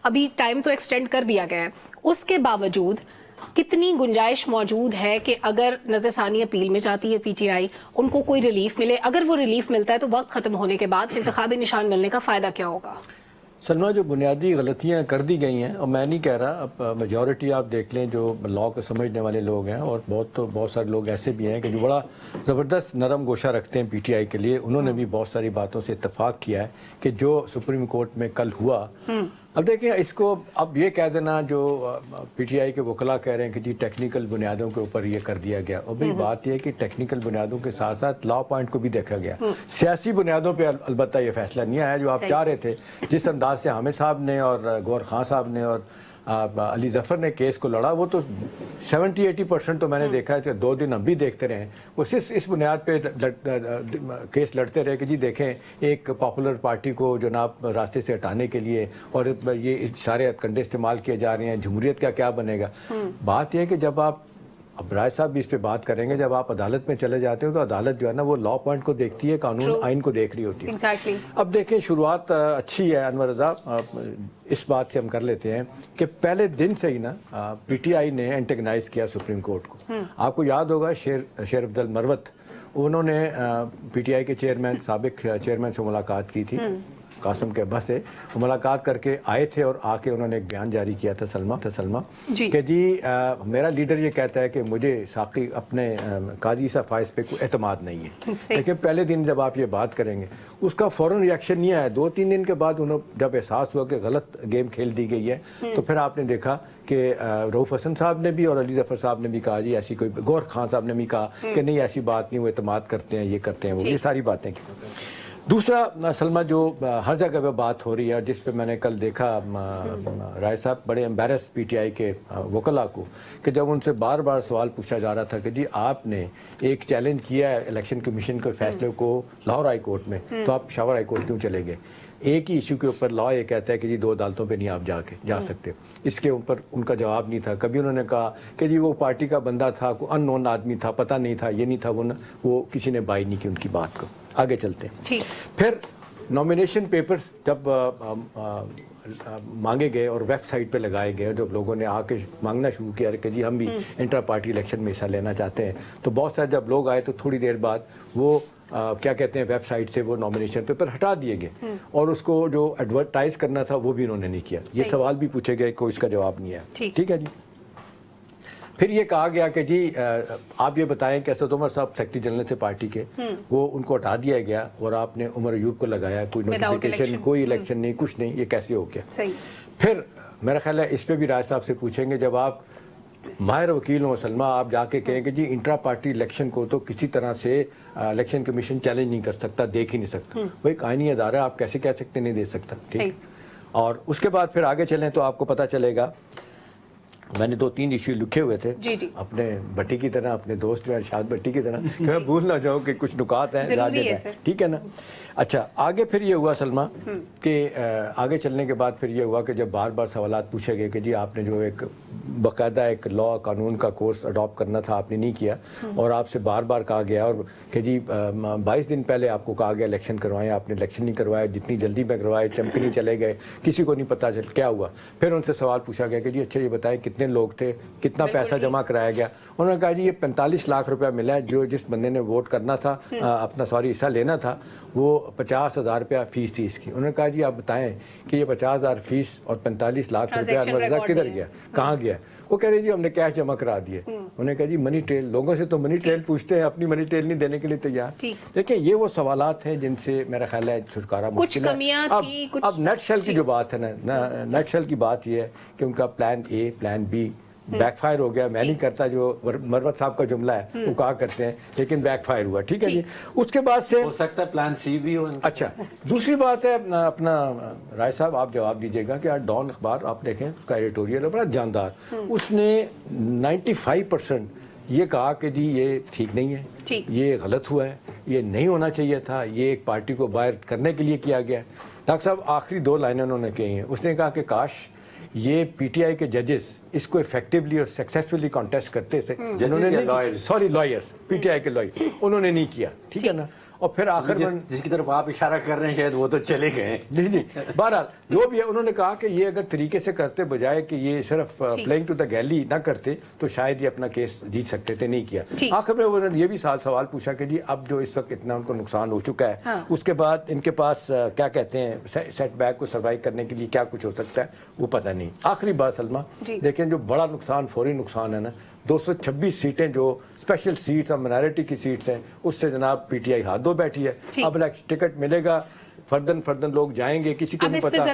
ابھی ٹائم تو ایکسٹینڈ کر دیا گیا ہے، اس کے باوجود کتنی گنجائش موجود ہے کہ اگر نظر ثانی اپیل میں جاتی ہے پی ٹی آئی، ان کو کوئی ریلیف ملے؟ اگر وہ ریلیف ملتا ہے تو وقت ختم ہونے کے بعد انتخابی نشان ملنے کا فائدہ کیا ہوگا؟ سلمہ، جو بنیادی غلطیاں کر دی گئی ہیں، اور میں نہیں کہہ رہا، اب میجورٹی آپ دیکھ لیں جو لاء کو سمجھنے والے لوگ ہیں، اور بہت سارے لوگ ایسے بھی ہیں کہ جو بڑا زبردست نرم گوشہ رکھتے ہیں پی ٹی آئی کے لیے، انہوں نے بھی بہت ساری باتوں سے اتفاق کیا ہے کہ جو سپریم کورٹ میں کل ہوا. اب دیکھیں، اس کو اب یہ کہہ دینا جو پی ٹی آئی کے وکلاء کہہ رہے ہیں کہ جی ٹیکنیکل بنیادوں کے اوپر یہ کر دیا گیا، اور بھئی بات یہ ہے کہ ٹیکنیکل بنیادوں کے ساتھ ساتھ لا پوائنٹ کو بھی دیکھا گیا. سیاسی بنیادوں پہ البتہ یہ فیصلہ نہیں آیا جو آپ چاہ رہے تھے. جس انداز سے حامد صاحب نے اور گور خان صاحب نے اور علی ظفر نے کیس کو لڑا، وہ تو 70-80% تو میں نے دیکھا ہے کہ 2 دن ہم بھی دیکھتے رہے. وہ صرف اس بنیاد پہ کیس لڑتے رہے کہ جی دیکھیں ایک پاپولر پارٹی کو جناب راستے سے ہٹانے کے لیے، اور یہ سارے کنڈے استعمال کیے جا رہے ہیں، جمہوریت کا کیا بنے گا. بات یہ ہے کہ جب آپ، اب رائے صاحب بھی اس پہ بات کریں گے، جب آپ عدالت میں چلے جاتے ہو تو عدالت جو ہے نا وہ لا پوائنٹ کو دیکھتی ہے، قانون آئین کو دیکھ رہی ہوتی ہے. اب دیکھیں شروعات اچھی ہے انور رضا، اس بات سے ہم کر لیتے ہیں کہ پہلے دن سے ہی نا پی ٹی آئی نے اینٹیگنائز کیا سپریم کورٹ کو. آپ کو یاد ہوگا شیر افضل مروت، انہوں نے پی ٹی آئی کے چیئرمین، سابق چیئرمین سے ملاقات کی تھی، قاسم کے ابا سے. وہ ملاقات کر کے آئے تھے اور آ کے انہوں نے ایک بیان جاری کیا تھا سلمہ کہ جی میرا لیڈر یہ کہتا ہے کہ مجھے ساقی اپنے قاضی صاحب فائز پہ کوئی اعتماد نہیں ہے. لیکن پہلے دن جب آپ یہ بات کریں گے اس کا فوراً ریاکشن نہیں آیا. 2-3 دن کے بعد انہوں جب احساس ہوا کہ غلط گیم کھیل دی گئی ہے تو پھر آپ نے دیکھا کہ رؤف حسن صاحب نے بھی اور علی ظفر صاحب نے بھی کہا جی ایسی کوئی، گور خان صاحب نے بھی کہا کہ نہیں ایسی بات نہیں، وہ اعتماد کرتے ہیں، یہ کرتے ہیں، وہ یہ ساری باتیں کی. دوسرا سلمہ، جو ہر جگہ پہ بات ہو رہی ہے، جس پہ میں نے کل دیکھا رائے صاحب بڑے امبیرس پی ٹی آئی کے وکلاء کو، کہ جب ان سے بار بار سوال پوچھا جا رہا تھا کہ جی آپ نے ایک چیلنج کیا ہے الیکشن کمیشن کے فیصلے کو لاہور ہائی کورٹ میں، تو آپ پشاور ہائی کورٹ کیوں چلے گئے؟ ایک ہی ایشو کے اوپر لا یہ کہتا ہے کہ جی 2 عدالتوں پہ نہیں آپ جا سکتے. اس کے اوپر ان کا جواب نہیں تھا. کبھی انہوں نے کہا کہ جی وہ پارٹی کا بندہ تھا، کوئی ان نون آدمی تھا، پتہ نہیں تھا، یہ نہیں تھا، وہ کسی نے بائی نہیں کی ان کی بات کو. آگے چلتے ہیں. پھر نامینیشن پیپرز جب مانگے گئے اور ویب سائٹ پہ لگائے گئے، جب لوگوں نے آ کے مانگنا شروع کیا کہ جی ہم بھی انٹرا پارٹی الیکشن میں حصہ لینا چاہتے ہیں، تو بہت سارے جب لوگ آئے تو تھوڑی دیر بعد وہ کیا کہتے ہیں ویب سائٹ سے وہ نامینیشن پیپر ہٹا دیے گئے، اور اس کو جو ایڈورٹائز کرنا تھا وہ بھی انہوں نے نہیں کیا. یہ سوال بھی پوچھے گئے، کوئی اس کا جواب نہیں ہے. ٹھیک ہے جی. پھر یہ کہا گیا کہ جی آپ یہ بتائیں کہ اسد عمر صاحب سیکرٹری جنرل تھے پارٹی کے، وہ ان کو ہٹا دیا گیا اور آپ نے عمر ایوب کو لگایا، کوئی نوٹیفیکیشن، کوئی الیکشن نہیں، کچھ نہیں، یہ کیسے ہو گیا؟ پھر میرا خیال ہے اس پہ بھی رائے صاحب سے پوچھیں گے، جب آپ ماہر وکیل ہوں سلمہ، آپ جا کے کہیں کہ جی انٹرا پارٹی الیکشن کو تو کسی طرح سے الیکشن کمیشن چیلنج نہیں کر سکتا، دیکھ ہی نہیں سکتا. وہ ایک آئینی ادارہ، آپ کیسے کہہ سکتے نہیں دے سکتا؟ ٹھیک. اور اس کے بعد پھر آگے چلیں تو آپ کو پتہ چلے گا، میں نے 2-3 ایشو لکھے ہوئے تھے اپنے بھٹی کی طرح، اپنے دوست جو ہے شاد بھٹی کی طرح، کہ میں بھول نہ جاؤں کہ کچھ نکات ہیں یاد دے دیں. ٹھیک ہے نا. اچھا، آگے پھر یہ ہوا سلمہ کہ آگے چلنے کے بعد پھر یہ ہوا کہ جب بار بار سوالات پوچھے گئے کہ جی آپ نے جو ایک باقاعدہ ایک لا قانون کا کورس اڈاپٹ کرنا تھا آپ نے نہیں کیا، اور آپ سے بار بار کہا گیا اور کہ جی 22 دن پہلے آپ کو کہا گیا الیکشن کروائیں، آپ نے الیکشن نہیں کروایا، جتنی جلدی میں کروائے چمکنی چلے گئے، کسی کو نہیں پتہ چل کیا ہوا. پھر ان سے سوال پوچھا گیا کہ جی اچھا یہ بتائیں کتنے لوگ تھے، کتنا پیسہ جمع کرایا گیا؟ انہوں نے کہا جی یہ 45 لاکھ روپیہ ملا ہے، جس بندے نے ووٹ کرنا تھا، اپنا حصہ لینا تھا، وہ 50,000 روپیہ فیس تھی اس کی. انہوں نے کہا جی آپ بتائیں کہ یہ 50,000 فیس اور 45 لاکھ روپیہ انور کدھر گیا، کہاں گیا؟ وہ کہہ رہے جی ہم نے کیش جمع کرا دیے. انہوں نے کہا جی منی ٹریل، لوگوں سے تو منی ٹریل پوچھتے ہیں، اپنی منی ٹریل نہیں دینے کے لیے تیار. دیکھیں یہ وہ سوالات ہیں جن سے میرا خیال ہے چھٹکارا مشکل ہے. اب نیٹ شیل کی جو بات ہے نا، نیٹ شیل کی بات یہ ہے کہ ان کا plan a, plan be back fire ہو گیا. میں نہیں کرتا جو مروت صاحب کا جملہ ہے وہ کہا کرتے ہیں، لیکن بیک فائر ہوا. ٹھیک ہے جی. اس کے بعد سے ہو سکتا ہے پلان سی بھی ہو. اچھا، دوسری بات ہے اپنا رائے صاحب آپ جواب دیجیے گا کہ آج ڈان اخبار آپ دیکھیں اس کا ایڈیٹوریل ہے بڑا جاندار. اس نے 95% یہ کہا کہ جی یہ ٹھیک نہیں ہے، یہ غلط ہوا ہے، یہ نہیں ہونا چاہیے تھا، یہ ایک پارٹی کو باہر کرنے کے لیے کیا گیا. ڈاکٹر صاحب آخری 2 لائنیں انہوں نے کہی ہیں. اس نے کہا کہ کاش یہ پی ٹی آئی کے ججز اس کو افیکٹولی اور سکسیسفلی کانٹیسٹ کرتے سے، لائرز پی ٹی آئی کے لائر انہوں نے نہیں کیا. ٹھیک ہے نا. اور پھر آخر میں جس کی طرف آپ اشارہ کر رہے ہیں شاید وہ تو چلے گئے ہیں. جی جی بہرحال جو بھی ہے انہوں نے کہا کہ یہ اگر طریقے سے کرتے بجائے کہ یہ صرف پلینگ ٹو دا گیلی نہ کرتے تو شاید یہ اپنا کیس جیت سکتے تھے, نہیں کیا. آخر میں انہوں نے یہ بھی سوال پوچھا کہ جی اب جو اس وقت اتنا ان کو نقصان ہو چکا ہے اس کے بعد ان کے پاس کیا کہتے ہیں سیٹ بیک کو سروائیو کرنے کے لیے کیا کچھ ہو سکتا ہے وہ پتہ نہیں. آخری بات سلمہ دیکھیں جو بڑا نقصان فوری نقصان ہے نا 226 سیٹیں جو اسپیشل سیٹس اور مائنارٹی کی سیٹس ہیں اس سے جناب پی ٹی آئی ہاتھ دھو بیٹھی ہے. اب ٹکٹ ملے گا فردن لوگ جائیں گے, کسی کو نہیں پتا.